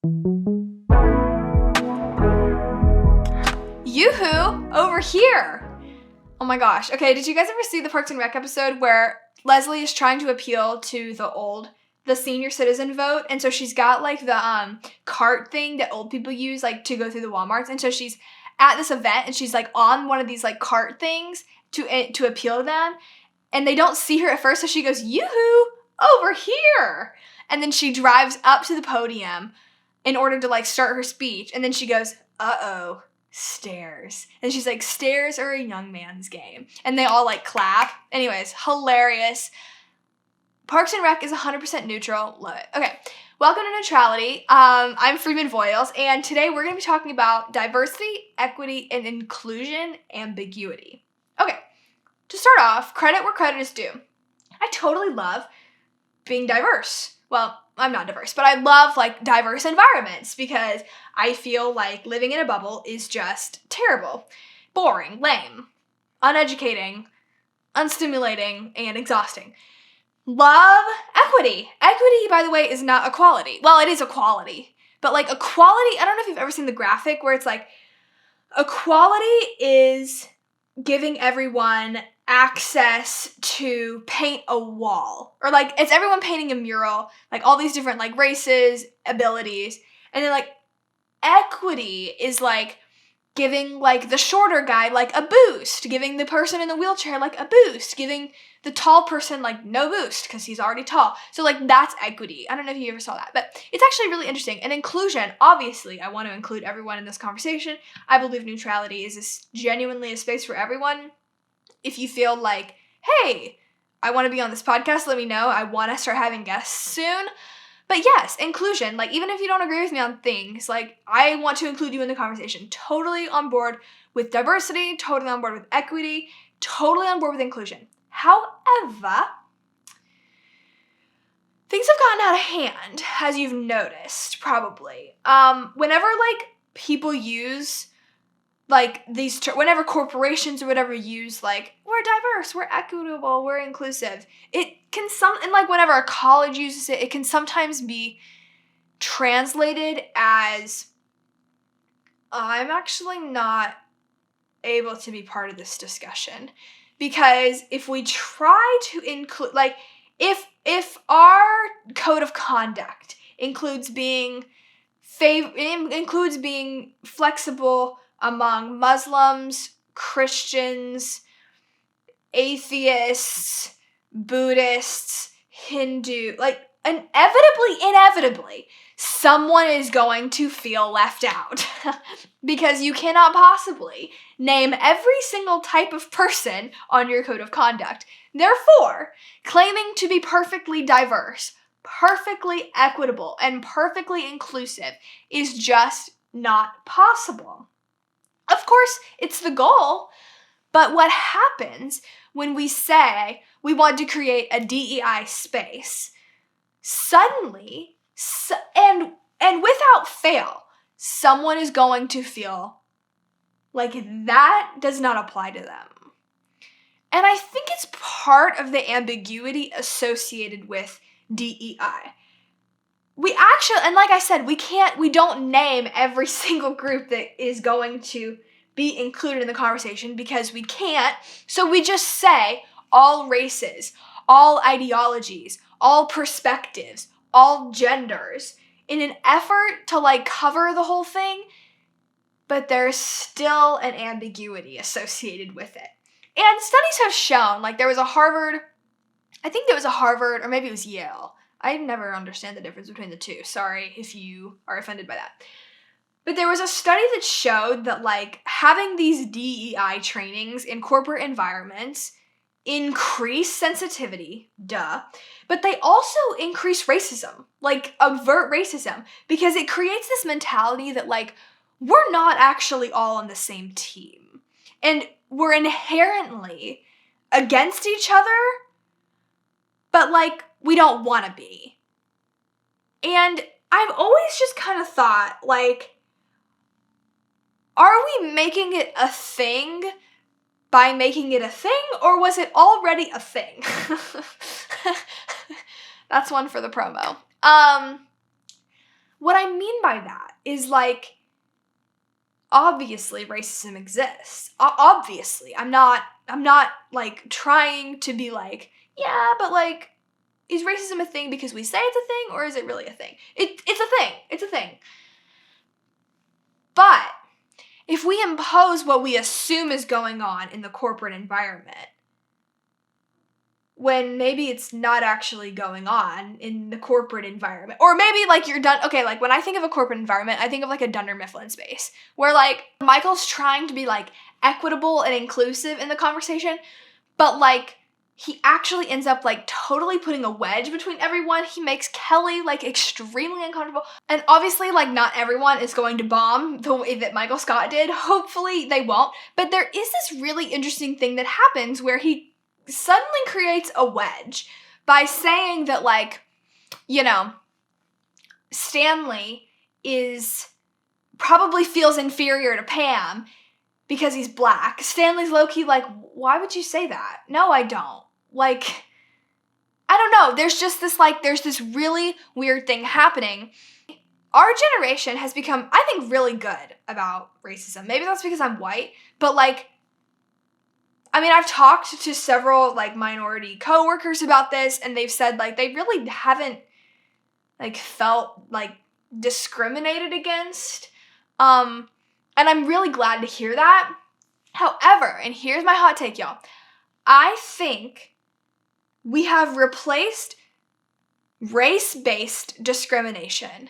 Yoo-hoo! Over here! Oh my gosh. Okay, did you guys ever see the Parks and Rec episode where Leslie is trying to appeal to the senior citizen vote, and so she's got like the cart thing that old people use like to go through the Walmarts, and so she's at this event and she's like on one of these like cart things to appeal to them, and they don't see her at first, so she goes, "Yoo-hoo! Over here!" And then she drives up to the podium in order to like start her speech, and then she goes, "Uh-oh, stairs." And she's like, "Stairs are a young man's game." And they all like clap. Anyways, hilarious. Parks and Rec is 100% neutral. Love it. Okay, welcome to Neutrality. I'm Freeman Voiles, and today we're going to be talking about diversity, equity, and inclusion ambiguity. Okay, to start off, credit where credit is due. I totally love being diverse. Well, I'm not diverse, but I love like diverse environments because I feel like living in a bubble is just terrible, boring, lame, uneducating, unstimulating, and exhausting. Love equity. Equity, by the way, is not equality. Well, it is equality, but like equality, I don't know if you've ever seen the graphic where it's like equality is giving everyone access to paint a wall, or like it's everyone painting a mural, like all these different like races, abilities, and then like equity is like giving like the shorter guy like a boost, giving the person in the wheelchair like a boost, giving the tall person like no boost because he's already tall. So like that's equity. I don't know if you ever saw that, but it's actually really interesting. And inclusion, obviously I want to include everyone in this conversation. I believe neutrality is genuinely a space for everyone. If you feel like, hey, I want to be on this podcast, let me know. I want to start having guests soon. But yes, inclusion, like even if you don't agree with me on things, like I want to include you in the conversation. Totally on board with diversity, totally on board with equity, totally on board with inclusion. However, things have gotten out of hand, as you've noticed, probably. Whenever like people use like these, whenever corporations or whatever use like, we're diverse, we're equitable, we're inclusive, it can and like whenever a college uses it, it can sometimes be translated as, I'm actually not able to be part of this discussion. Because if we try to include, like, if our code of conduct includes being flexible among Muslims, Christians, atheists, Buddhists, Hindu, like inevitably, someone is going to feel left out because you cannot possibly name every single type of person on your code of conduct. Therefore, claiming to be perfectly diverse, perfectly equitable, and perfectly inclusive is just not possible. Of course, it's the goal, but what happens when we say we want to create a DEI space? Suddenly, and without fail, someone is going to feel like that does not apply to them. And I think it's part of the ambiguity associated with DEI. We actually, and like I said, we don't name every single group that is going to be included in the conversation because we can't. So we just say all races, all ideologies, all perspectives, all genders in an effort to like cover the whole thing, but there's still an ambiguity associated with it. And studies have shown, like there was a Harvard, or maybe it was Yale. I never understand the difference between the two. Sorry if you are offended by that. But there was a study that showed that like having these DEI trainings in corporate environments increase sensitivity, but they also increase racism, like avert racism, because it creates this mentality that like we're not actually all on the same team. And we're inherently against each other, but like we don't want to be. And I've always just kind of thought, like, are we making it a thing by making it a thing, or was it already a thing? That's one for the promo. what I mean by that is, like, obviously racism exists. Obviously. I'm not, like, trying to be like, yeah, but, like, is racism a thing because we say it's a thing, or is it really a thing? It's a thing. It's a thing. But if we impose what we assume is going on in the corporate environment, when maybe it's not actually going on in the corporate environment, or maybe, like, you're done. Okay, like, when I think of a corporate environment, I think of, like, a Dunder Mifflin space where, like, Michael's trying to be, like, equitable and inclusive in the conversation, but, like, he actually ends up, like, totally putting a wedge between everyone. He makes Kelly, like, extremely uncomfortable. And obviously, like, not everyone is going to bomb the way that Michael Scott did. Hopefully they won't. But there is this really interesting thing that happens where he suddenly creates a wedge by saying that, like, you know, Stanley probably feels inferior to Pam because he's black. Stanley's low-key like, why would you say that? No, I don't. Like, I don't know. There's just this, like, there's this really weird thing happening. Our generation has become, I think, really good about racism. Maybe that's because I'm white, but, like, I mean, I've talked to several, like, minority coworkers about this, and they've said, like, they really haven't, like, felt, like, discriminated against. And I'm really glad to hear that. However, and here's my hot take, y'all. I think we have replaced race-based discrimination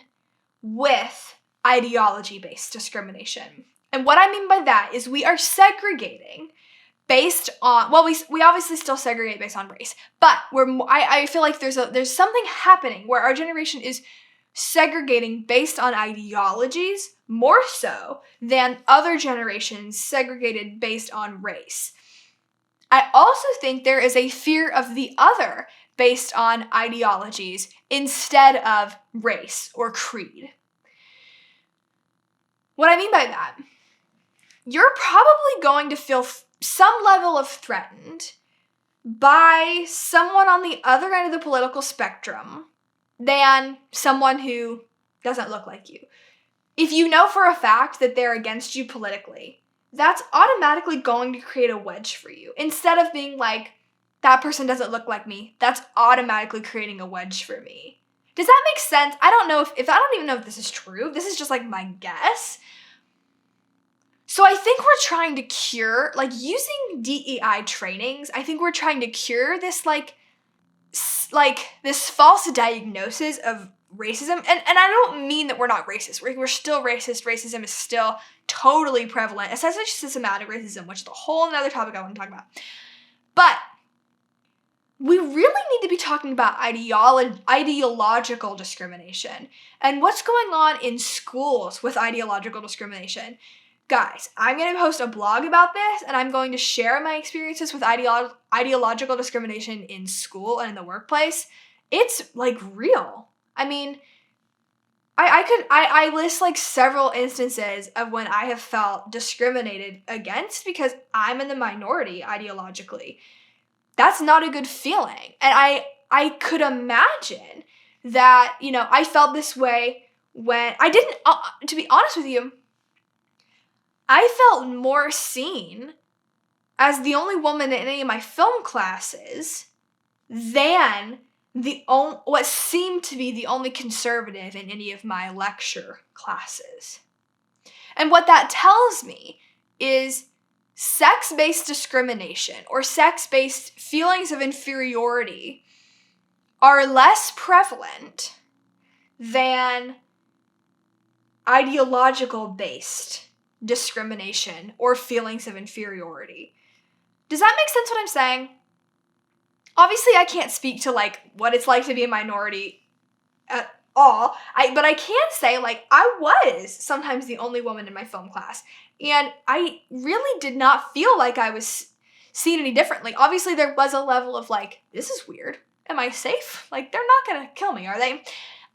with ideology-based discrimination. And what I mean by that is we are segregating based on, well, we obviously still segregate based on race, but I feel like there's something happening where our generation is segregating based on ideologies more so than other generations segregated based on race. I also think there is a fear of the other based on ideologies instead of race or creed. What I mean by that, you're probably going to feel some level of threatened by someone on the other end of the political spectrum than someone who doesn't look like you. If you know for a fact that they're against you politically, that's automatically going to create a wedge for you. Instead of being like, that person doesn't look like me, that's automatically creating a wedge for me. Does that make sense? I don't know if I don't even know if this is true. This is just, like, my guess. So I think we're trying to cure, like, using DEI trainings, I think we're trying to cure this, like this false diagnosis of racism. And I don't mean that we're not racist. We're still racist. Racism is still totally prevalent, especially systematic racism, which is a whole other topic I want to talk about. But we really need to be talking about ideological discrimination and what's going on in schools with ideological discrimination. Guys, I'm going to post a blog about this, and I'm going to share my experiences with ideological discrimination in school and in the workplace. It's, like, real. I mean, I list, like, several instances of when I have felt discriminated against because I'm in the minority ideologically. That's not a good feeling. And I could imagine that, you know, I felt this way when I didn't, to be honest with you, I felt more seen as the only woman in any of my film classes than what seemed to be the only conservative in any of my lecture classes. And what that tells me is sex-based discrimination or sex-based feelings of inferiority are less prevalent than ideological-based discrimination or feelings of inferiority. Does that make sense what I'm saying? Obviously, I can't speak to, like, what it's like to be a minority at all, but I can say, like, I was sometimes the only woman in my film class, and I really did not feel like I was seen any differently. Obviously, there was a level of, like, this is weird. Am I safe? Like, they're not gonna kill me, are they?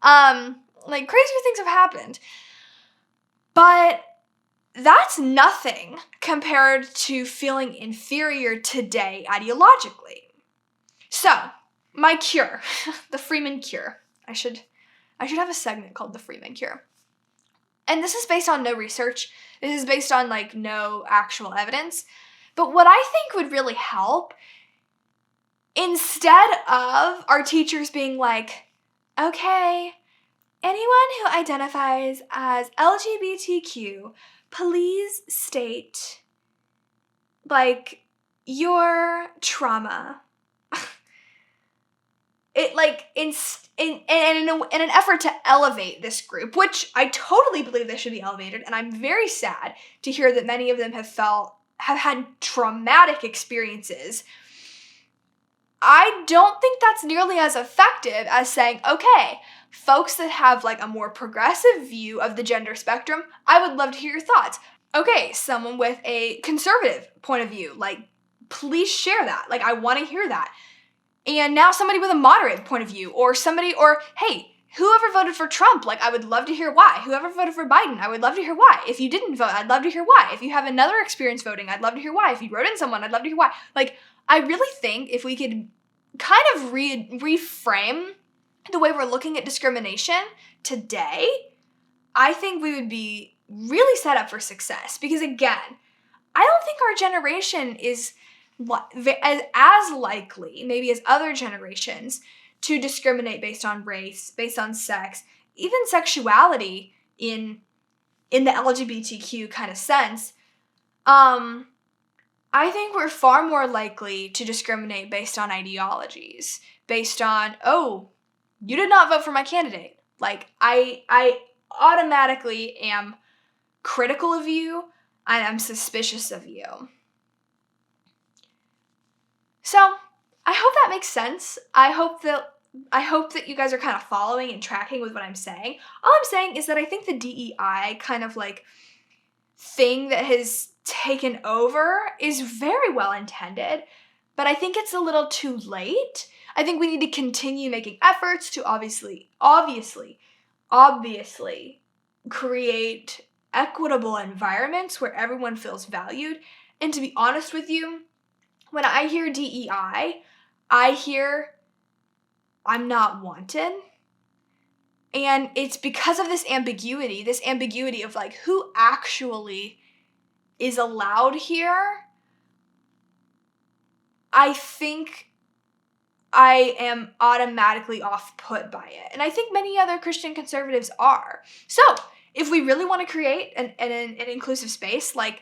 Like, crazier things have happened. But that's nothing compared to feeling inferior today ideologically. So, my cure, the Freeman cure. I should I should have a segment called The Freeman Cure. And this is based on no research. This is based on, like, no actual evidence. But what I think would really help, instead of our teachers being like, okay, anyone who identifies as LGBTQ, please state, like, your trauma. It, like, in an effort to elevate this group, which I totally believe they should be elevated, and I'm very sad to hear that many of them have had traumatic experiences. I don't think that's nearly as effective as saying, okay, folks that have, like, a more progressive view of the gender spectrum, I would love to hear your thoughts. Okay, someone with a conservative point of view, like, please share that. Like, I want to hear that. And now somebody with a moderate point of view, or hey, whoever voted for Trump, like, I would love to hear why. Whoever voted for Biden, I would love to hear why. If you didn't vote, I'd love to hear why. If you have another experience voting, I'd love to hear why. If you wrote in someone, I'd love to hear why. Like, I really think if we could kind of reframe the way we're looking at discrimination today, I think we would be really set up for success. Because again, I don't think our generation is as likely, maybe as other generations, to discriminate based on race, based on sex, even sexuality in the LGBTQ kind of sense. I think we're far more likely to discriminate based on ideologies, based on, oh, you did not vote for my candidate. Like, I automatically am critical of you, and I'm suspicious of you. So, I hope that makes sense. I hope that you guys are kind of following and tracking with what I'm saying. All I'm saying is that I think the d.e.i. kind of, like, thing that has taken over is very well intended, but I think it's a little too late. I think we need to continue making efforts to obviously create equitable environments where everyone feels valued. And to be honest with you, when I hear d.e.i., I hear I'm not wanted. And it's because of this ambiguity of, like, who actually is allowed here. I think I am automatically off-put by it. And I think many other Christian conservatives are. So, if we really want to create an inclusive space, like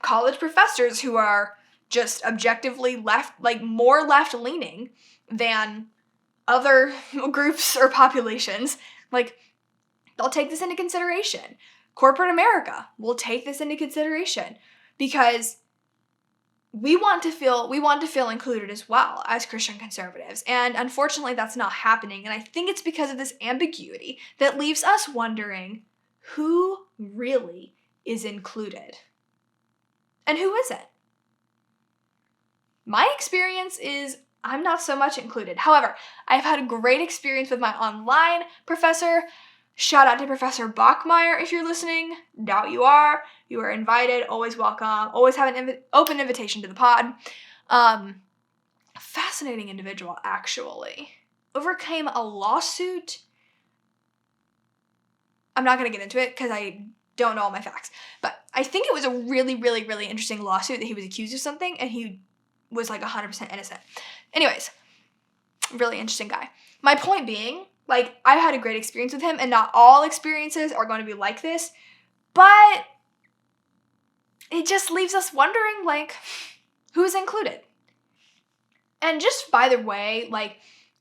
college professors who are just objectively left, like, more left-leaning than other groups or populations, like, they'll take this into consideration. Corporate America will take this into consideration because we want to feel included as well as Christian conservatives. And unfortunately, that's not happening. And I think it's because of this ambiguity that leaves us wondering who really is included and who isn't. My experience is I'm not so much included. However, I've had a great experience with my online professor. Shout out to Professor Bachmeyer if you're listening. Doubt you are. You are invited. Always welcome. Always have an open invitation to the pod. Fascinating individual, actually. Overcame a lawsuit. I'm not going to get into it because I don't know all my facts. But I think it was a really, really, really interesting lawsuit that he was accused of something and he was, like, 100% innocent. Anyways, really interesting guy. My point being, like, I had a great experience with him, and not all experiences are going to be like this, but it just leaves us wondering, like, who's included? And just by the way, like,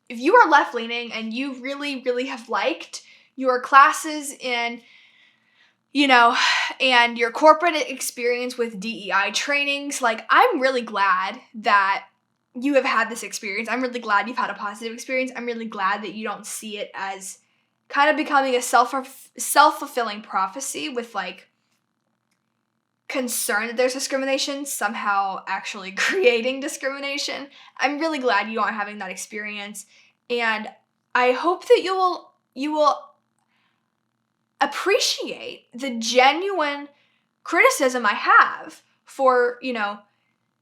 if you are left-leaning and you really, really have liked your classes in, you know, and your corporate experience with d.e.i. trainings, like, I'm really glad that you have had this experience. I'm really glad you've had a positive experience. I'm really glad that you don't see it as kind of becoming a self-fulfilling prophecy with, like, concern that there's discrimination, somehow actually creating discrimination. I'm really glad you aren't having that experience. And I hope that you will appreciate the genuine criticism I have for, you know,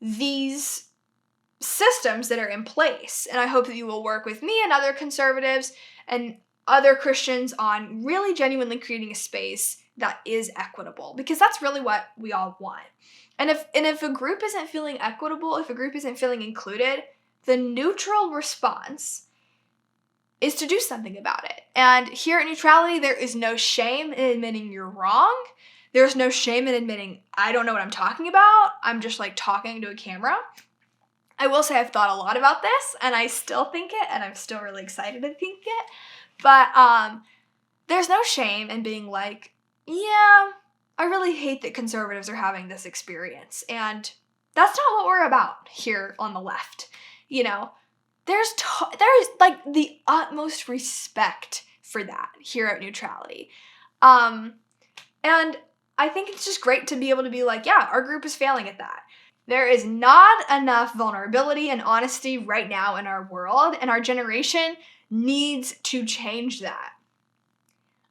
these systems that are in place. And I hope that you will work with me and other conservatives and other Christians on really genuinely creating a space that is equitable, because that's really what we all want. And if a group isn't feeling equitable, if a group isn't feeling included, the neutral response is to do something about it. And here at Neutrality, there is no shame in admitting you're wrong. There's no shame in admitting, I don't know what I'm talking about. I'm just like talking to a camera. I will say I've thought a lot about this, and I still think it, and I'm still really excited to think it. But there's no shame in being like, yeah, I really hate that conservatives are having this experience. And that's not what we're about here on the left. You know, there's like the utmost respect for that here at Neutrality. And I think it's just great to be able to be like, yeah, our group is failing at that. There is not enough vulnerability and honesty right now in our world, and our generation needs to change that.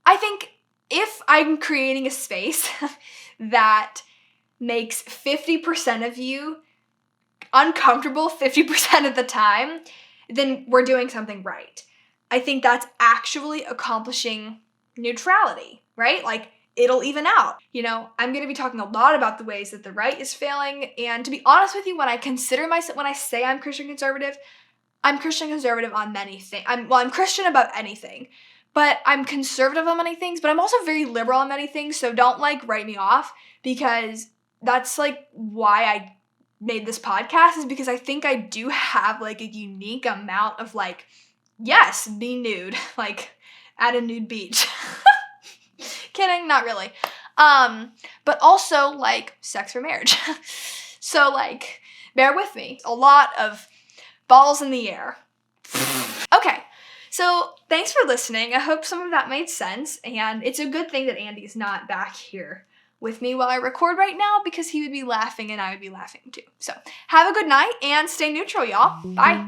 I think if I'm creating a space that makes 50% of you uncomfortable 50% of the time, then we're doing something right. I think that's actually accomplishing neutrality, right? Like, it'll even out. You know, I'm going to be talking a lot about the ways that the right is failing. And to be honest with you, when I consider myself, when I say I'm Christian conservative on many things. I'm Christian about anything, but I'm conservative on many things, but I'm also very liberal on many things. So don't like write me off, because that's like why I made this podcast, is because I think I do have like a unique amount of like, yes, be nude, like at a nude beach. Kidding, not really. But also like sex for marriage. So like, bear with me. A lot of balls in the air. Okay, so thanks for listening. I hope some of that made sense, and it's a good thing that Andy's not back here with me while I record right now, because he would be laughing and I would be laughing too. So have a good night and stay neutral, y'all. Bye.